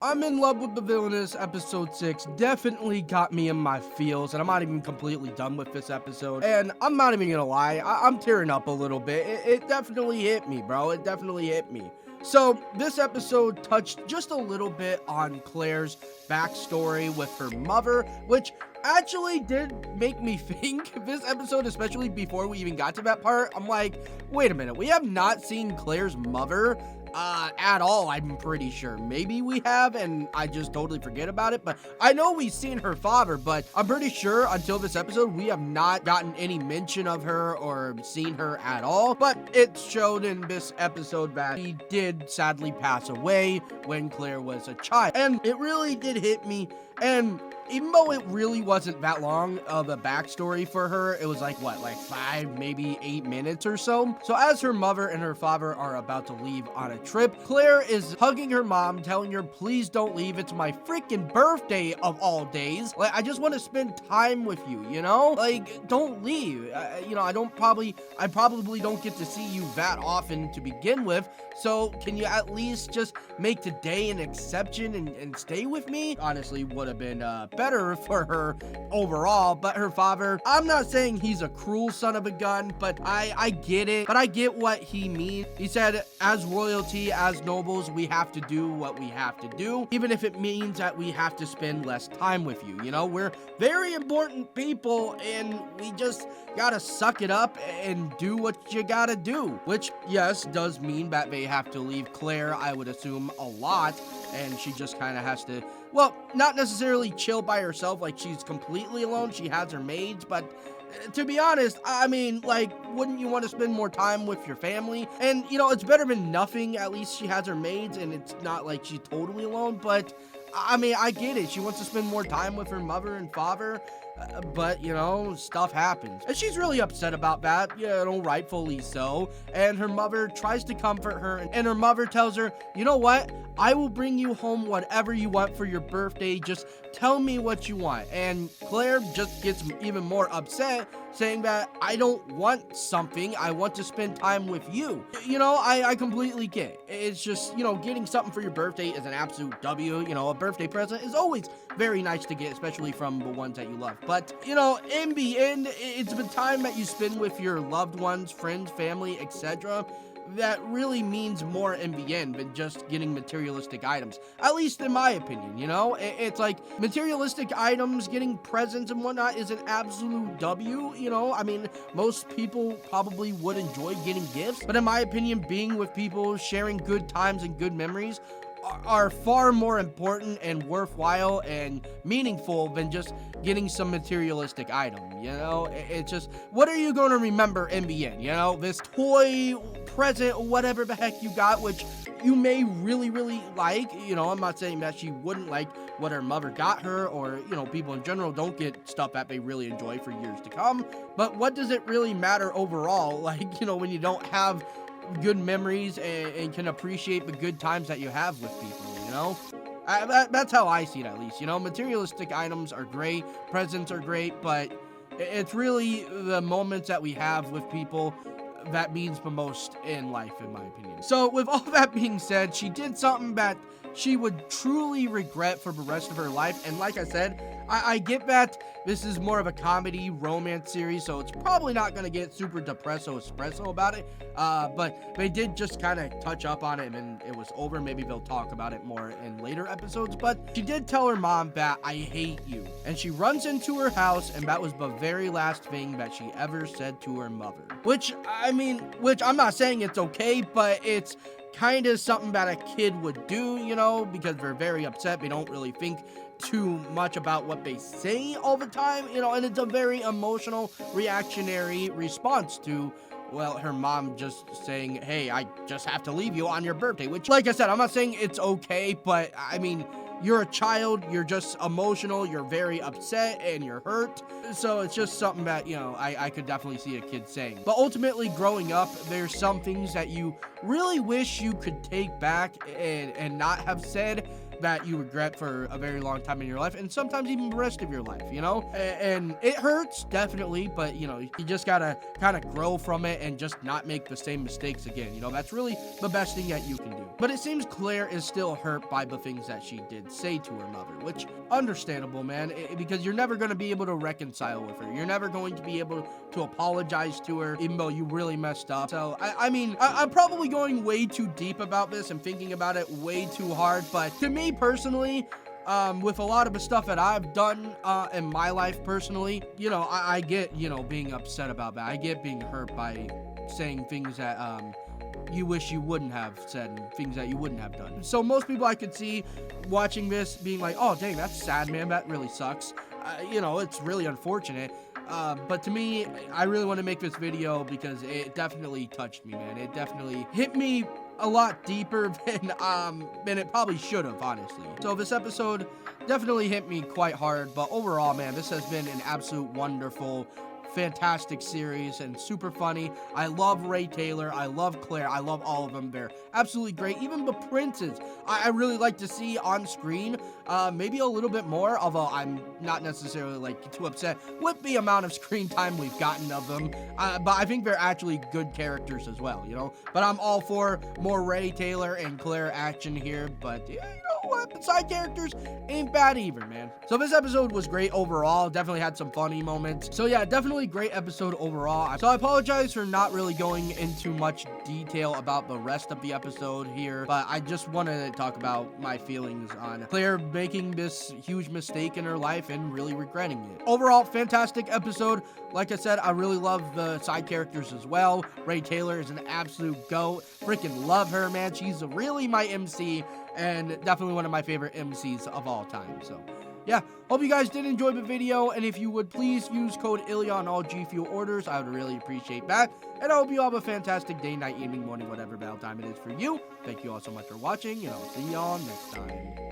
I'm in love with the Villainess episode 6. Definitely got me in my feels, and I'm not even completely done with this episode. And I'm not even gonna lie, I'm tearing up a little bit. It definitely hit me, bro. It definitely hit me. So, this episode touched just a little bit on Claire's backstory with her mother, which actually did make me think this episode, especially before we even got to that part. I'm like, wait a minute, we have not seen Claire's mother at all, I'm pretty sure. Maybe we have, and I just totally forget about it, but I know we've seen her father, but I'm pretty sure until this episode, we have not gotten any mention of her or seen her at all, but it showed in this episode that he did sadly pass away when Claire was a child, and it really did hit me. And even though it really wasn't that long of a backstory for her, it was like 5, maybe 8 minutes or so. So as her mother and her father are about to leave on a trip, Claire is hugging her mom, telling her, please don't leave. It's my freaking birthday of all days. Like, I just want to spend time with you, you know? Like, don't leave. I probably don't get to see you that often to begin with. So can you at least just make today an exception and stay with me? Honestly, would have been better for her overall, but her father, I'm not saying he's a cruel son of a gun, but I get it, but I get what he means. He said, as royalty, as nobles, we have to do what we have to do, even if it means that we have to spend less time with you. You know, we're very important people, and we just gotta suck it up and do what you gotta do, which, yes, does mean that they have to leave Claire, I would assume, a lot, and she just kind of has to, well, not necessarily chill by herself, like she's completely alone. She has her maids, but to be honest, I mean, like, wouldn't you want to spend more time with your family? And, you know, it's better than nothing. At least she has her maids, and it's not like she's totally alone, but I mean, I get it. She wants to spend more time with her mother and father, but, you know, stuff happens. And she's really upset about that, you know, rightfully so. And her mother tries to comfort her, and her mother tells her, you know what? I will bring you home whatever you want for your birthday. Just tell me what you want. And Claire just gets even more upset, saying that I don't want something. I want to spend time with you. You know, I completely get it. It's just, you know, getting something for your birthday is an absolute W. You know, a birthday present is always very nice to get, especially from the ones that you love. But, you know, in the end, it's the time that you spend with your loved ones, friends, family, etc., that really means more in the end than just getting materialistic items. At least in my opinion, you know? It's like materialistic items, getting presents and whatnot is an absolute W, you know? I mean, most people probably would enjoy getting gifts, but in my opinion, being with people, sharing good times and good memories are far more important and worthwhile and meaningful than just getting some materialistic item, you know? It's just, what are you going to remember in the end, you know? This toy, present, whatever the heck you got, which you may really, really like, you know? I'm not saying that she wouldn't like what her mother got her, or, you know, people in general don't get stuff that they really enjoy for years to come, but what does it really matter overall, like, you know, when you don't have good memories and can appreciate the good times that you have with people, you know? That's how I see it, at least, you know? Materialistic items are great, presents are great, but it's really the moments that we have with people that means the most in life, in my opinion. So, with all that being said, she did something that she would truly regret for the rest of her life, and like I said, I get that this is more of a comedy romance series, so it's probably not going to get super depresso-espresso about it, but they did just kind of touch up on it, and then it was over. Maybe they'll talk about it more in later episodes, but she did tell her mom that, I hate you, and she runs into her house, and that was the very last thing that she ever said to her mother, which I'm not saying it's okay, but it's kind of something that a kid would do, you know, because they're very upset. They don't really think too much about what they say all the time, you know, and it's a very emotional, reactionary response to, well, her mom just saying, hey, I just have to leave you on your birthday, which, like I said, I'm not saying it's okay, but I mean, you're a child, you're just emotional, you're very upset, and you're hurt. So it's just something that, you know, I could definitely see a kid saying. But ultimately, growing up, there's some things that you really wish you could take back and not have said. that you regret for a very long time in your life, and sometimes even the rest of your life, you know? And it hurts, definitely, but, you know, you just gotta kind of grow from it and just not make the same mistakes again. You know, that's really the best thing that you can do. But it seems Claire is still hurt by the things that she did say to her mother, which, understandable, man, because you're never going to be able to reconcile with her. You're never going to be able to apologize to her, even though you really messed up. So, I mean, I'm probably going way too deep about this and thinking about it way too hard, but to me personally, with a lot of the stuff that I've done in my life personally, you know, I get, you know, being upset about that. I get being hurt by saying things that you wish you wouldn't have said and things that you wouldn't have done. So most people I could see watching this being like, oh, dang, that's sad, man. That really sucks. You know, it's really unfortunate. But to me, I really want to make this video because it definitely touched me, man. It definitely hit me a lot deeper than it probably should have, honestly. So this episode definitely hit me quite hard, but overall, man, this has been an absolute wonderful, fantastic series and super funny. I love Ray Taylor. I love Claire. I love all of them. They're absolutely great. Even the princes, I really like to see on screen, maybe a little bit more, although I'm not necessarily like too upset with the amount of screen time we've gotten of them. But I think they're actually good characters as well, you know? But I'm all for more Ray Taylor and Claire action here, but yeah, you know what? The side characters ain't bad either, man. So this episode was great overall. Definitely had some funny moments. So yeah, definitely great episode overall. So I apologize for not really going into much detail about the rest of the episode here, but I just wanted to talk about my feelings on Claire making this huge mistake in her life and really regretting it. Overall, fantastic episode. Like I said, I really love the side characters as well. Ray Taylor is an absolute GOAT. Freaking love her, man. She's really my MC and definitely one of my favorite MCs of all time. So yeah, hope you guys did enjoy the video, and if you would please use code ILLYA on all G Fuel orders, I would really appreciate that. And I hope you have a fantastic day, night, evening, morning, whatever battle time it is for you. Thank you all so much for watching, and I'll see y'all next time.